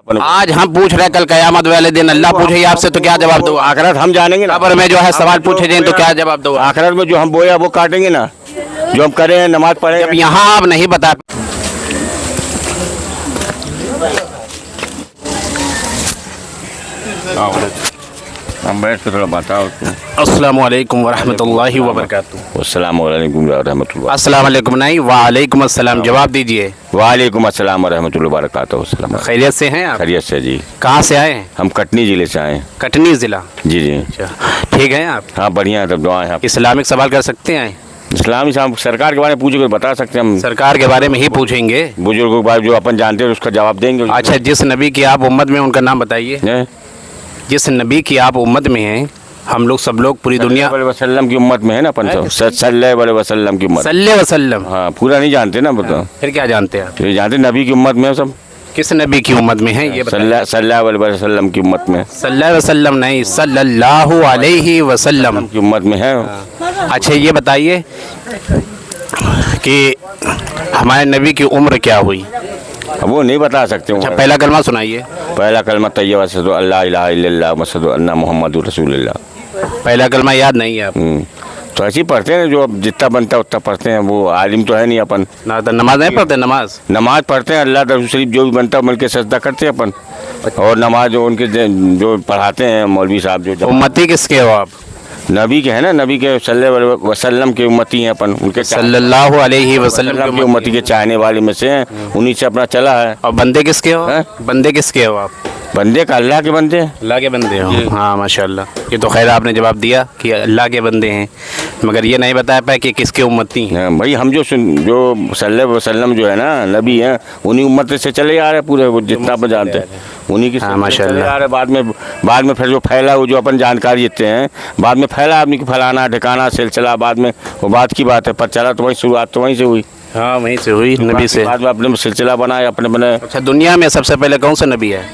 आज हम पूछ रहे हैं, कल कयामत वाले दिन अल्लाह पूछे आपसे तो क्या जवाब दो? आखिरत हम जानेंगे ना, कब्र में जो है सवाल पूछे जाए तो क्या जवाब दो? आखिरत में जो हम बोया वो काटेंगे ना, जो हम करें नमाज पढ़े। जब यहाँ आप नहीं बता हम बैठ के थोड़ा बताओ। अस्सलाम वालेकुम वरहमतुल्लाहि वबरकातुहू। अस्सलाम वालेकुम रहमतुल्लाह। अस्सलाम वालेकुम नहीं, वालेकुम अस्सलाम। जवाब दीजिए। वालेकुम अस्सलाम रहमतुल्लाह वबरकातुहू। अस्सलाम। खैरियत से हैं आप? खैरियत से जी। कहाँ से आए हैं? हम कटनी जिले से आए। कटनी जिला। जी जी। अच्छा, ठीक है आप? हाँ बढ़िया है, तब दुआ है। इस्लामिक सवाल कर सकते हैं? इस्लामी साहब सरकार के बारे में पूछे बता सकते हैं हम। सरकार के बारे में ही पूछेंगे। बुजुर्गों के बारे जो अपन जानते हैं उसका जवाब देंगे। अच्छा, जिस नबी की आप उम्मत में उनका नाम बताइए। जिस नबी की आप उम्मत में हैं, हम लोग सब लोग पूरी दुनिया वसल्लम की उम्मत में है ना अपन सब, सल्लल्लाहु अलैहि वसल्लम की उम्मत। सल्लल्लाहु अलैहि वसल्लम। हाँ पूरा नहीं जानते ना बताओ। फिर क्या जानते हैं आप? तो जानते नबी की उम्मत में सब। किस नबी की उम्मत में है ये बताइए? सल्लल्लाहु अलैहि वसल्लम की उम्मत में। सल्लल्लाहु अलैहि वसल्लम नहीं, सल्लल्लाहु अलैहि वसल्लम की उम्मत में है। अच्छा, ये बताइए कि हमारे नबी की उम्र क्या हुई? अब वो नहीं बता सकते। अच्छा, पहला कलमा सुनाइए। पहला कलमा तैयबा अशहदु अल्ला इलाहा इल्लल्लाह व अशहदु अन्ना मुहम्मदुर रसूलुल्लाह। पहला कलमा याद नहीं है आप? तो ऐसे ही पढ़ते हैं, जो अब जितना बनता है उतना पढ़ते हैं। वो आलिम तो है नहीं अपन ना, तो नमाज नहीं पढ़ते? नमाज पढ़ते हैं, अल्लाह दरूद शरीफ जो भी बनता है मिल के सजदा करते हैं अपन। और नमाज जो उनके जो पढ़ाते हैं मौलवी साहब जो उम्मती किसके हो आप? नबी के है ना, नबी के सल्लल्लाहु अलैहि वसल्लम के उम्मती हैं अपन। उनके सल्लल्लाहु अलैहि वसल्लम की उम्मती के चाहने वाले में से हैं, उन्हीं से अपना चला है। और बंदे किसके हो? बंदे किसके हो आप? बंदे का अल्लाह के बंदे। अल्लाह के बंदे हो? हाँ माशाल्लाह। ये तो खैर आपने जवाब दिया कि अल्लाह के बंदे हैं, मगर ये नहीं बताया पाए कि किसके उम्मती हैं। भाई हम जो सल्लल्लाहु अलैहि वसल्लम जो है ना नबी हैं, उन्हीं उम्मत से चले आ रहे पूरे, वो जितना अपन जानते हैं उन्हीं की माशाल्लाह आ रहे। बाद में फिर जो फैला वो जो अपन जानकारी देते हैं, बाद में फैला आदमी की फलाना ठिकाना सिलसिला, बाद में वो बात की बात है, पर चला तो वही शुरुआत तो वहीं से हुई। हाँ वहीं से हुई, नबी से। बाद में अपने सिलसिला बनाए अपने बने। अच्छा, दुनिया में सबसे पहले कौन सा नबी है?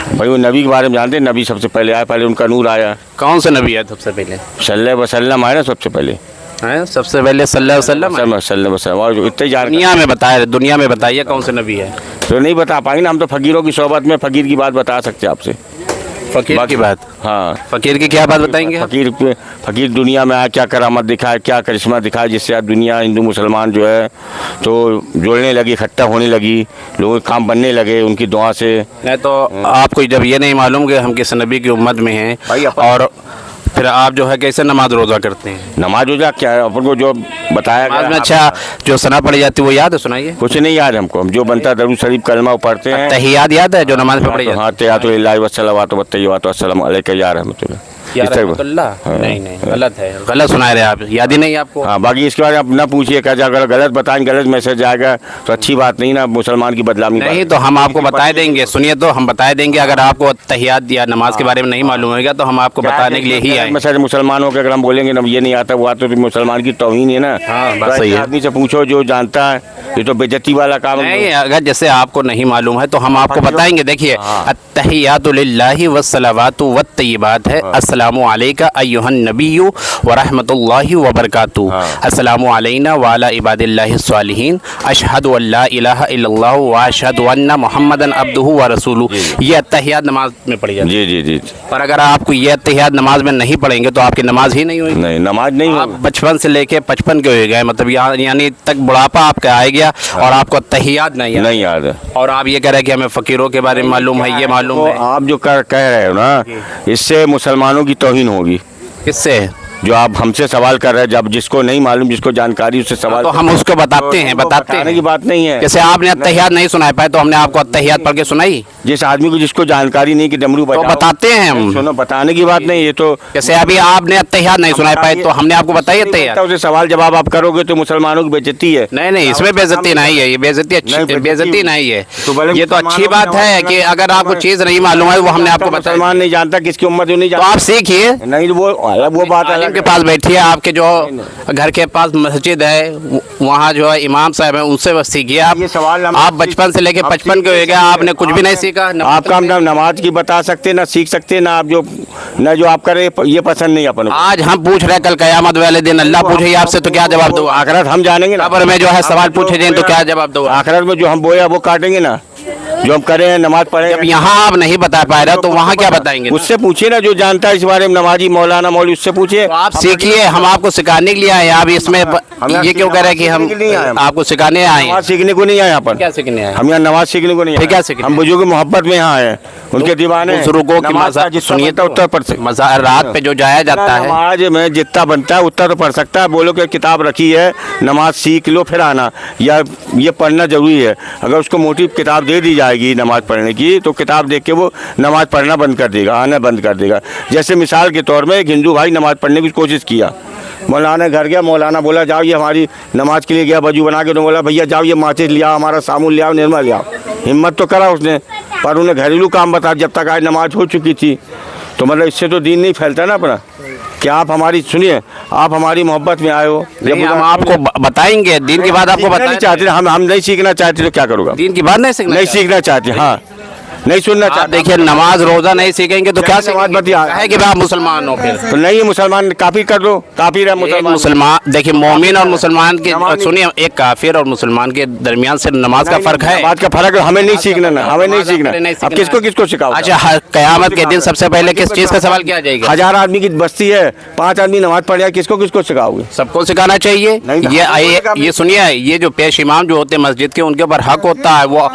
भाई वो नबी के बारे में जानते हैं, नबी सबसे पहले आया, पहले उनका नूर आया। कौन सा नबी है सबसे पहले? सल्लल्लाहु अलैहि वसल्लम आया ना सबसे पहले। है सबसे पहले सल्लल्लाहु अलैहि वसल्लम। और जो इतने जान दुनिया में बताया, दुनिया में बताइए कौन से नबी है? तो नहीं बता पाएंगे ना, हम तो फकीरों की सोहबत में फकीर की बात बता सकते हैं आपसे। फकीर की बात? हाँ। फकीर की क्या बात बताएंगे? फकीर दुनिया में आया, क्या करामत दिखाया, क्या करिश्मा दिखाया, जिससे आज दुनिया हिंदू मुसलमान जो है तो जुड़ने लगी, इकट्ठा होने लगी, लोगों के काम बनने लगे उनकी दुआ से। नहीं तो आपको जब ये नहीं मालूम कि हम किस नबी की उम्मत में हैं, और फिर आप जो है कैसे नमाज रोज़ा करते हैं? नमाज रोज़ा क्या है अपन को जो बताया गया। अच्छा, जो सना पड़ी जाती है वो याद है? सुनाइए। कुछ नहीं याद हमको, हम जो बनता है दरूद शरीफ कलमा पढ़ते हैं। तहियात याद है जो नमाज में पढ़ी जाती है? हाँ, तहियातु लिल्लाहि वस्सलावातु वत्तय्यिबातु अस्सलामु अलैका या रहमतुल्लाह। नहीं नहीं, गलत है, गलत सुना रहे आप, याद ही नहीं आपको। हाँ, बाकी इसके बारे में आप ना पूछिए, क्या अगर गलत बताएं, गलत मैसेज आएगा तो अच्छी बात नहीं ना, मुसलमान की बदनामी नहीं। तो हम आपको बता देंगे, सुनिए तो हम बता देंगे। अगर आपको तहियात या नमाज के बारे में नहीं मालूम होगा तो हम आपको बताने के लिए ही आए। मैसेज मुसलमानों के अगर हम बोलेंगे ना ये नहीं आता वो आता तो मुसलमान की तौहीन है ना। हाँ सही है। आदमी से पूछो जो जानता है, ये तो बेइज्जती वाला काम नहीं। अगर जैसे आपको नहीं मालूम है तो हम आपको बताएंगे। देखिए, अत्तहियातु लिल्लाहि वस्सलावातु वत्तय्यिबात है। अस्सलामु अलैका अय्युहन नबिय्यु व रहमतुल्लाहि व बरकातुहू। अस्सलामु अलैना व अला इबादिल्लाहिस सालिहीन। अशहदु अल्ला इलाहा इल्लल्लाह व अशहदु अन्ना मुहम्मदन अब्दुहु व रसूलुहु। ये अत्तहियात नमाज में पढ़ी जाती है। जी जी जी। पर अगर आपको ये अत्तहियात नमाज में नहीं पढ़ेंगे तो आपकी नमाज ही नहीं होगी। नहीं, नमाज नहीं। आप बचपन से लेके 55 के हो गए, मतलब यानी तक बुढ़ापा आपका आ गया और आपको तहियात नहीं याद है। और आप ये कह रहे हैं कि हमें फकीरों के बारे में मालूम है, ये मालूम है। आप जो कह रहे हो ना, इससे मुसलमानों की तौहीन होगी। किससे? जो आप हमसे सवाल कर रहे हैं, जब जिसको नहीं मालूम, जिसको जानकारी उससे सवाल, तो हम उसको बताते हैं। बताने की बात नहीं है। जैसे आपने अत्तहियात नहीं सुना पाए तो हमने आपको अत्तहियात पढ़ के सुनाई। जिस आदमी को जिसको जानकारी नहीं कि डमरू तो बताते हैं हम। सुनो, बताने की बात नहीं, ये तो जैसे अभी आपने अत्तहियात नहीं सुना पाए तो हमने आपको बताई अत्तहियात। उसे सवाल जवाब आप करोगे तो मुसलमानों की बेइज्जती है। नहीं, इसमें बेइज्जती नहीं है, ये बेइज्जती नहीं है। ये तो अच्छी बात है कि अगर आपको चीज नहीं मालूम है वो हमने आपको बताया। मुसलमान नहीं जानता किसकी उम्मत नहीं जानता, तो आप सीखिए। नहीं वो बात आलिम के पास बैठिए, आपके जो घर के पास मस्जिद है वहाँ जो है इमाम साहब है, उनसे बस सीखिए। आप बचपन से लेके 55 के हो गए, आपने कुछ भी नहीं सीखा। आपका हम नमाज की बता सकते ना सीख सकते ना, आप जो आप करे ये पसंद नहीं अपन। आज हम पूछ रहे हैं, कल कयामत वाले दिन अल्लाह पूछे आपसे तो क्या जवाब दो? आखिरत हम जानेंगे ना, कब्र में जो है सवाल पूछे जाए तो क्या जवाब दो? आखिरत में जो हम बोया वो काटेंगे ना, जो हम करें हैं नमाज पढ़े जब यहाँ आप नहीं बता पा रहे तो वहाँ क्या बताएंगे? उससे पूछिए ना, जो जानता है इस बारे में, नमाजी मौलाना मौलवी, उससे पूछिए। तो आप सीखिए, हम आपको सिखाने के लिए आए हैं। आप इसमें ये क्यों कह रहे हैं कि हम आपको सिखाने आए हैं? नमाज सीखने को नहीं आए यहाँ पर। क्या सीखने आए? हम यहाँ नमाज सीखने को नहीं फिर आए। क्या सीखने हम बुजुर्ग मोहब्बत में यहाँ आए हैं, उनके दीवाने हैं। बुजुर्गों की नमाज का जितना सुनिए बनता है उतना पढ़ सकते। मज़ारात पे जो जाया जाता है, नमाज में जितना बनता है उतना तो पढ़ सकता है। बोलो कि किताब रखी है, नमाज सीख लो फिर आना, या ये पढ़ना जरूरी है। अगर उसको मोटी किताब दे दी जाएगी नमाज पढ़ने की, तो किताब देख के वो नमाज पढ़ना बंद कर देगा, आना बंद कर देगा। जैसे मिसाल के तौर में एक हिंदू भाई नमाज पढ़ने की कोशिश किया, मौलाना घर गया, मौलाना बोला जाओ ये हमारी नमाज के लिए गया वजू बना के, तो बोला भैया जाओ ये माचिस ले आओ, हमारा साबुन ले आओ, निरमा ले आओ। हिम्मत तो करा उसने, पर उन्हें घरेलू काम बता। जब तक आज नमाज हो चुकी थी, तो मतलब इससे तो दीन नहीं फैलता ना अपना। क्या आप हमारी सुनिए, आप हमारी मोहब्बत में आए हो, नहीं, हम आपको बताएंगे दीन की बात, आपको नहीं बताना चाहते, हम नहीं सीखना चाहते तो क्या करोगे? दीन की बात नहीं सीखना नहीं सीखना चाहते, हाँ नहीं सुनना आप चाहते। देखिए, नमाज रोजा नहीं सीखेंगे तो क्या नमाज सीखेंगे? बतिया है कि आप मुसलमान हो फिर? तो नहीं, मुसलमान काफी कर दो, काफी रहा मुसलमान मुसलमान। देखिए, मोमिन और मुसलमान के, नमाज- सुनिए, एक काफिर और मुसलमान के दरमियान से नमाज का फर्क है। बात का फर्क है, हमें नहीं सीखना ना, हमें नहीं नमाज सीखना। आपने नहीं अब सीखना किसको है। किसको सिखाओ? अच्छा, कयामत के दिन सबसे पहले किस चीज का सवाल किया जाएगा? 1000 आदमी की बस्ती है, 5 आदमी नमाज पढ़ जाए, किसको किसको सिखाओगे? सबको सिखाना चाहिए। नहीं, ये सुनिए, ये जो पेश इमाम जो होते हैं मस्जिद के, उनके ऊपर हक होता है, वो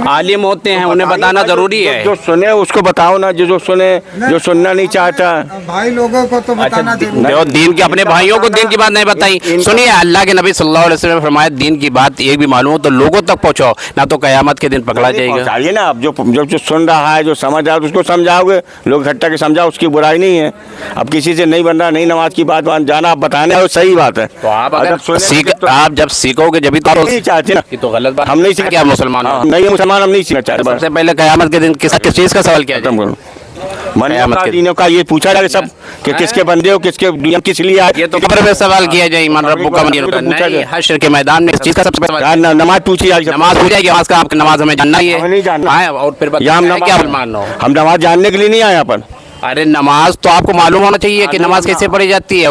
आलिम होते हैं, उन्हें बताना जरूरी है। जो सुने उसको बताओ ना, जो सुने, जो सुनना नहीं चाहता। भाई लोगों को तो बताना जरूरी जो दीन के अपने भाइयों को दीन की बात नहीं बताई। सुनिए, अल्लाह के नबी सल्लल्लाहु अलैहि वसल्लम ने फरमाया, दीन की बात एक भी मालूम हो तो लोगों तक पहुंचाओ, ना तो कयामत के दिन पकड़ा जाएगा। चाहिए ना, अब जो सुन रहा है, जो समझ रहा है, उसको समझाओगे। लोग इकट्ठा के समझाओ, उसकी बुराई नहीं है। अब किसी से नहीं बन रहा, नहीं नमाज की बात जाना, आप बताने हो, सही बात है। तो आप अगर सुने तो आप जब सीखोगे जब तो नहीं चाहते ना, तो गलत बात। हम नहीं सीखना। क्या मुसलमान हो? नहीं मुसलमान, हम नहीं सीखना चाहते। सबसे पहले कयामत के दिन किस चीज का सवाल किया जाएगा? मन्नत का दीनों का ये पूछा जाए सब कि किसके बंदे हो, किसके दुनिया किस लिए आए। ये तो कब्र में सवाल किया जाए, ईमान रब्बु का ये तो पूछा जाए। हश्र के मैदान में इस चीज का सबसे पहले यार नमाज पूछी जाए, नमाज हो जाएगी। नमाज का आपकी नमाज हमें जानना ही है। हमें नहीं जानना। हाँ, और फिर या हम क्या मुसलमान हो? हम नमाज जानने के लिए नहीं आए यहाँ पर। अरे नमाज तो आपको मालूम होना चाहिए कि नमाज कैसे पढ़ी जाती है।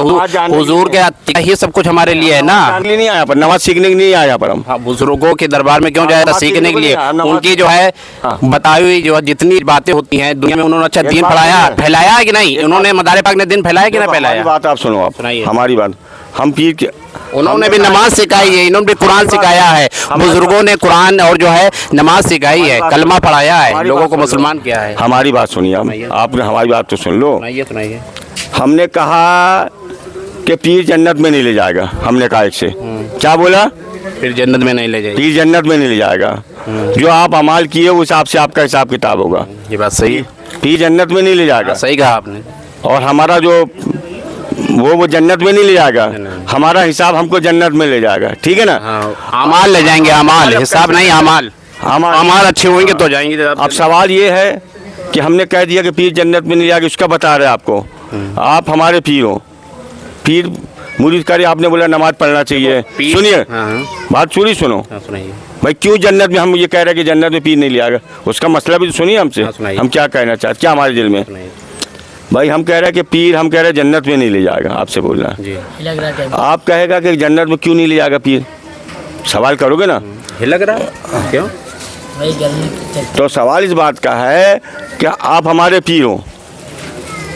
हुजूर के ये सब कुछ हमारे लिए है ना। जानने के लिए नहीं आया पर, नमाज सीखने के लिए नहीं आया यहाँ पर हम। हाँ, बुजुर्गों के दरबार में क्यों जाया था? सीखने के लिए। उनकी जो है बताई हुई जो जितनी बातें होती हैं दुनिया में, उन्होंने अच्छा दीन पढ़ाया, फैलाया है कि नहीं? उन्होंने मदारे पाक ने दिन फैलाया कि नहीं फैलाया? बात आप सुनो, आप सुनाइए। हमारी बात। हम पीर के उन्होंने भी नमाज सिखाई है, इन्होंने भी कुरान सिखाया है। बुजुर्गों ने कुरान और जो है नमाज सिखाई है, कलमा पढ़ाया है, लोगों को मुसलमान किया है। हमारी बात सुनिए, आपने हमारी बात तो सुन लो। सुनाइए। हमने कहा कि पीर जन्नत में नहीं ले जाएगा। हमने कहा एक से क्या बोला? फिर जन्नत में नहीं ले जाएगी। पीर जन्नत में नहीं ले जाएगा। जो आप अमाल किए उस हिसाब से आपका हिसाब किताब होगा। ये बात सही है। पीर जन्नत में नहीं ले जाएगा। सही कहा आपने। और हमारा जो वो जन्नत में नहीं ले जाएगा, हमारा हिसाब हमको जन्नत में ले जाएगा। ठीक है ना? अमाल ले जाएंगे, अमाल, हिसाब नहीं, अमाल। अमाल अच्छे होंगे तो जाएंगे। अब सवाल ये है कि हमने कह दिया कि पीर जन्नत में नहीं जाएगा, उसका बता रहे आपको। आप हमारे पीर हो, पीर मुरीद करे, आपने बोला नमाज पढ़ना चाहिए। सुनिए, बात पूरी सुनो। सुनाइए भाई, क्यों जन्नत में हम ये कह रहे हैं कि जन्नत में पीर नहीं ले आएगा? उसका मसला भी तो सुनिए हमसे। हम क्या कहना चाहते, क्या हमारे दिल में? भाई हम कह रहे हैं कि पीर, हम कह रहे हैं जन्नत में नहीं ले जाएगा। आपसे बोलना है, आप कहेगा कि जन्नत में क्यों नहीं ले जाएगा पीर? सवाल करोगे ना? लग रहा क्यों? तो सवाल इस बात का है कि आप हमारे पीर हो।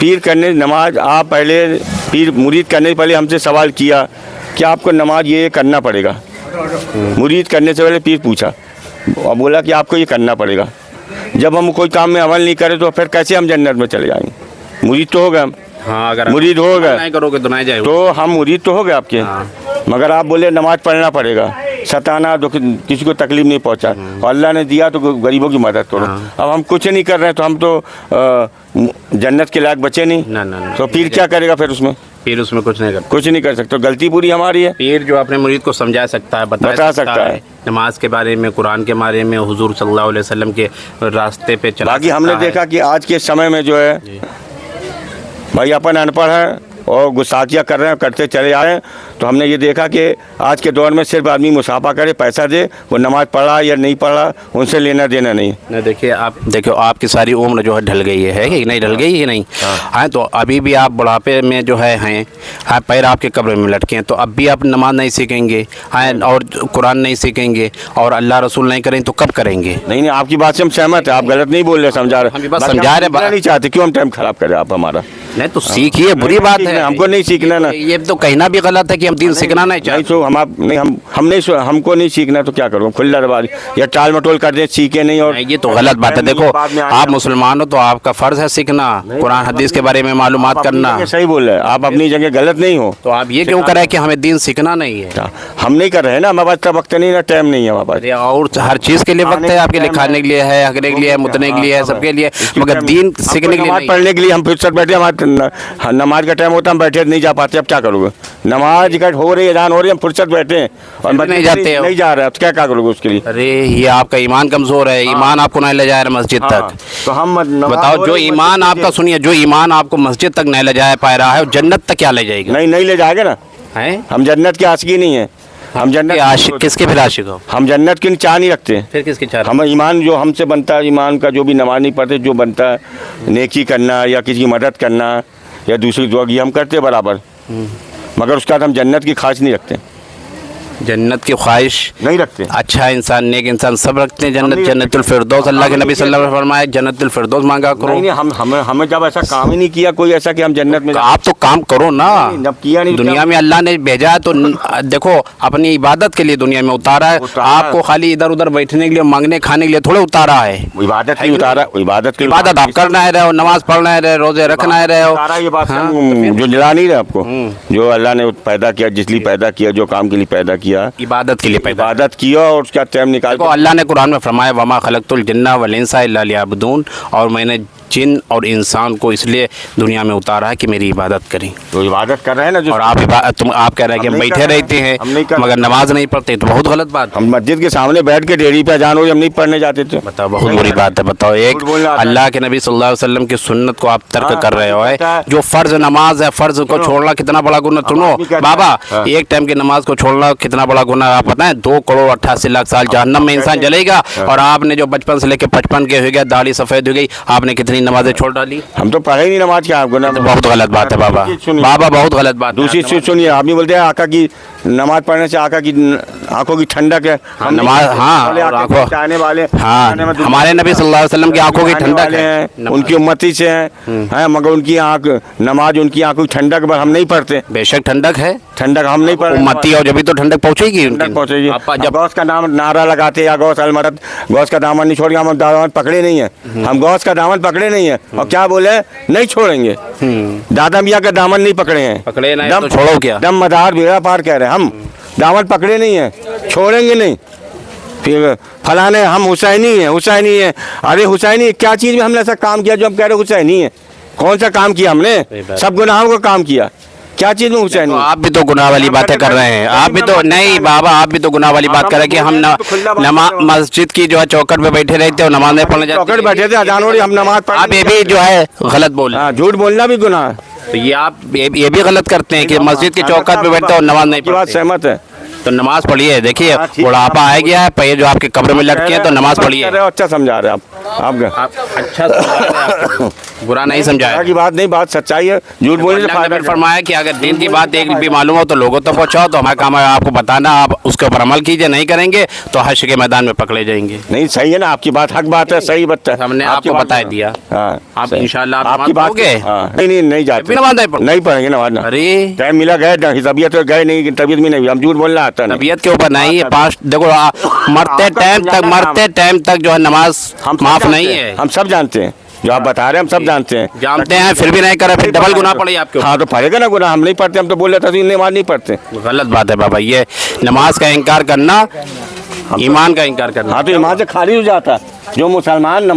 पीर करने नमाज, आप पहले पीर मुरीद करने से पहले हमसे सवाल किया कि आपको नमाज ये करना पड़ेगा। मुरीद करने से पहले पीर पूछा और बोला कि आपको ये करना पड़ेगा। जब हम कोई काम में अमल नहीं करें तो फिर कैसे हम जन्नत में चले जाएंगे? मुरीद तो हो गए हम। हाँ, अगर मुरीद हो गए नहीं करोगे तो नहीं जाएगा। तो हम मुरीद तो हो गए आपके। मगर आप बोले नमाज पढ़ना पड़ेगा, सताना, किसी को तकलीफ नहीं पहुंचा, और अल्लाह ने दिया तो गरीबों की मदद करो। अब हम कुछ नहीं कर रहे हैं तो हम तो जन्नत के लायक बचे नहीं। ना। तो पीर क्या करेगा फिर उसमें? पीर उसमें कुछ नहीं करता। कुछ नहीं कर सकते। गलती पूरी हमारी है। पीर जो अपने मुरीद को समझा सकता है, बता सकता है नमाज के बारे में, कुरान के बारे में, हुजूर सल्लल्लाहु अलैहि वसल्लम के रास्ते पे चला। बाकी हमने देखा कि आज के समय में जो है भाई अपन अनपढ़ है, اور گستاخیاں کر رہے ہیں, کرتے چلے آ رہے ہیں. تو ہم نے یہ دیکھا کہ آج کے دور میں صرف آدمی مسافہ کرے, پیسہ دے, وہ نماز پڑھا یا نہیں پڑھا ان سے لینا دینا نہیں. دیکھیے آپ کی ساری عمر جو ہے ڈھل گئی ہے کہ نہیں ڈھل گئی ہے نہیں ہاں, تو ابھی بھی آپ بڑھاپے میں جو ہے ہیں, پیر آپ کے قبر میں لٹکے ہیں, تو اب بھی آپ نماز نہیں سیکھیں گے اور قرآن نہیں سیکھیں گے اور اللہ رسول نہیں کریں تو کب کریں گے؟ نہیں آپ کی بات سے ہم سہمت ہیں, آپ غلط نہیں بول رہے, سمجھا رہے, ہم بھی بس سمجھا رہے, نہیں چاہتے, کیوں ہم ٹائم خراب کریں آپ ہمارا. نہیں تو سیکھیے, بری بات ہے, ہم کو نہیں سیکھنا نا. یہ تو کہنا بھی غلط ہے کہ ہم دین سیکھنا نہیں چاہتے. ہم کو نہیں سیکھنا تو کیا کروں, کھلا رواج یا ٹال مٹول کر دیں, سیکھے نہیں. اور یہ تو غلط بات ہے. دیکھو آپ مسلمان ہو تو آپ کا فرض ہے سیکھنا, قرآن حدیث کے بارے میں معلومات کرنا. صحیح بول رہے ہیں آپ, اپنی جگہ غلط نہیں ہو. تو آپ یہ کیوں کر رہے ہیں کہ ہمیں دین سیکھنا نہیں ہے؟ ہم نہیں کر رہے ہیں نا, ہمارے پاس وقت نہیں نا, ٹائم نہیں ہے ہمارے پاس. اور ہر چیز کے لیے وقت ہے آپ کے لیے, کھانے کے لیے ہے, ہگنے کے لیے ہے, متنے کے لیے ہے, سب کے لیے, مگر دین سیکھنے کے لیے نماز پڑھنے کے لیے ہم فرصت بیٹھے, ہمارا نماز کا ٹائم ہوتا ہے, ہم بیٹھے نہیں جا پاتے. اب کیا کرو گے, نماز ہو رہی ہے, اذان ہو رہی ہے, ہم فرصت بیٹھے ہیں اور نہیں جاتے, نہیں جا رہے, اب کیا کرو گے اس کے لیے. ارے یہ آپ کا ایمان کمزور ہے, ایمان آپ کو نہیں لے جا رہا مسجد تک. تو ہم بتاؤ, جو ایمان آپ کا, سنیے, جو ایمان آپ کو مسجد تک نہیں لے جا پا رہا ہے, جنت تک کیا لے جائے گا؟ نہیں لے جائے گا نا. ہم جنت کے عاشقی نہیں ہیں, ہم جنت عاشق, کس کے پھر عاشق ہو؟ ہم جنت کی چاہ نہیں رکھتے. پھر کس کی چاہ؟ ہم ایمان جو ہم سے بنتا ہے, ایمان کا جو بھی نماز نہیں پڑھتے, جو بنتا ہے نیکی کرنا یا کسی کی مدد کرنا یا دوسری دعا, یہ ہم کرتے برابر, مگر اس کے بعد ہم جنت کی خواہش نہیں رکھتے. جنت کی خواہش نہیں رکھتے. اچھا انسان, نیک انسان سب رکھتے ہیں جنت, جنت الفردوس. اللہ کے نبی صلی اللہ علیہ وسلم نے فرمایا جنت الفردوس مانگا کرو. نہیں, ہمیں جب ایسا کام ہی نہیں کیا کوئی ایسا کہ ہم جنت میں. آپ تو کام کرو نا, جب کیا نہیں, دنیا میں اللہ نے بھیجا ہے تو دیکھو اپنی عبادت کے لیے دنیا میں اتارا ہے. آپ کو خالی ادھر ادھر بیٹھنے کے لیے, مانگنے کھانے کے لیے تھوڑے اتارا ہے. عبادت نہیں اتارا, عبادت آپ کرنا ہے رہے ہو, نماز پڑھنا ہے رہے, روزے رکھنا ہے رہے ہو. یہ بات جو جلا نہیں رہا آپ کو, جو اللہ نے پیدا کیا, جس لیے پیدا کیا, جو کام کے لیے پیدا کیا, عبادت کے لیے پیدا عبادت کیا, اور اس کا ٹائم نکال کو اللہ نے قرآن میں فرمایا وما خلقت الجن والانس الا لیعبدون, اور میں نے جن اور انسان کو اس لیے دنیا میں اتارا ہے کہ میری عبادت کریں. تو عبادت کر رہے ہیں نا, اور آپ کہہ رہے ہیں کہ ہم بیٹھے رہتے ہیں مگر نماز نہیں پڑھتے, تو بہت غلط بات. ہم مسجد کے سامنے بیٹھ کے ڈیری پہ اذان ہو رہی, ہم نہیں پڑھنے جاتے تھے. بتاؤ, بہت بری بات ہے. بتاؤ, ایک اللہ کے نبی صلی اللہ علیہ وسلم کی سنت کو آپ ترک کر رہے ہو. جو فرض نماز ہے, فرض کو چھوڑنا کتنا بڑا گناہ. سنو بابا, ایک ٹائم کی نماز کو چھوڑنا کتنا بڑا گناہ آپ پتہ ہے؟ 2,88,00,000 سال جہنم میں انسان جلے گا. اور آپ نے جو بچپن سے لے کے 55 کے ہو گیا, داڑھی سفید ہو گئی, آپ نے کتنی نمازیں چھوڑ ڈالی. ہم تو پڑھے ہی نہیں نماز, کیا آپ کو بہت غلط بات ہے بابا, بابا بہت غلط بات. دوسری چیز سنیے, آپ نہیں بولتے ہیں آقا کی نماز پڑھنے سے آقا کی آنکھوں کی ٹھنڈک ہے. نماز, ہاں, چاہنے والے, ہاں, ہمارے نبی صلی اللہ علیہ وسلم کی آنکھوں کی ٹھنڈک ہے, ان کی امتی سے ہیں, مگر ان کی آنکھ نماز, ان کی آنکھوں کی ٹھنڈک پر ہم نہیں پڑھتے. بے شک ٹھنڈک ہے, ٹھنڈک ہم نہیں پڑھتے. امتی ہو جبھی تو ٹھنڈک پہنچے گی, پہنچے گی. جب غوث کا نام نعرہ لگاتے یا غوث المدد, غوث کا دامن نہیں چھوڑ گیا, ہم دامن پکڑے نہیں ہیں, ہم غوث کا دامن پکڑے نہیں ہیں, اور کیا بولے نہیں چھوڑیں گے. دادا میاں کا دامن نہیں پکڑے ہیں, پکڑے نہیں تو چھوڑو کیا, دم مدار بیڑا پار کہہ رہے ہیں, ہم دامن پکڑے نہیں ہیں, چھوڑیں گے نہیں. پھر فلانے ہم حسینی ہیں, حسینی ہیں. ارے حسینی کیا چیز میں ہم نے ایسا کام کیا جو ہم کہہ رہے حسینی ہیں؟ کون سا کام کیا ہم نے؟ سب گناہوں کا کام کیا, کیا چیز میں حسینی؟ آپ بھی تو گناہ والی باتیں کر رہے ہیں. آپ بھی تو نہیں بابا, آپ بھی تو گناہ والی بات کر رہے ہیں کہ ہم مسجد کی جو ہے چوکٹ پہ بیٹھے رہتے اور نماز نہیں پڑھنے جاتے. چوکٹ بیٹھے تھے, اذان ہو رہی, ہم نماز پڑھ. آپ یہ بھی جو ہے غلط بول رہے ہیں, جھوٹ بولنا بھی گناہ. تو یہ آپ یہ بھی غلط کرتے ہیں کہ مسجد کی چوکٹ پہ بیٹھتے اور نماز نہیں پڑھتے. بات سہمت ہے. تو نماز پڑھیے. دیکھیے بڑھاپا آ گیا ہے, پہلے جو آپ کے قبر میں لٹکے ہیں, تو نماز پڑھیے. اچھا سمجھا رہے آپ اچھا برا نہیں سمجھایا کی بات نہیں, بات سچائی ہے. جھوٹ بولنے سے فائدہ. فرمایا کہ اگر دین کی بات ایک بھی معلوم ہو تو لوگوں تک پہنچاؤ, تو ہمارا کام ہے آپ کو بتانا, آپ اس کے اوپر عمل کیجئے. نہیں کریں گے تو حشر کے میدان میں پکڑے جائیں گے. نہیں صحیح ہے نا, آپ کی بات حق بات ہے, صحیح بات ہے, ہم نے آپ کو بتا دیا. آپ انشاءاللہ آپ کی بات گے. نہیں جاتے, نہیں پڑھیں گے نماز. ارے ٹائم ملا گئے, طبیعت گئے نہیں, طبیعت میں نہیں, ہم جھوٹ بولنا آتا ہے. طبیعت کے اوپر نہیں ہے, دیکھو مرتے ٹائم تک جو ہے نماز معاف نہیں ہے. ہم سب جانتے ہیں, جو آپ بتا رہے ہیں ہم سب جانتے ہیں, پھر بھی نہیں کرے, پھر ڈبل گناہ پڑے آپ کے. ہاں تو پڑے گا نا گناہ, ہم نہیں پڑھتے, ہم تو بول رہے تھے نماز نہیں پڑھتے. غلط بات ہے بابا, یہ نماز کا انکار کرنا ایمان کا انکار کرنا. ہاں تو ایمان سے خالی ہو جاتا, جو مسلمان نماز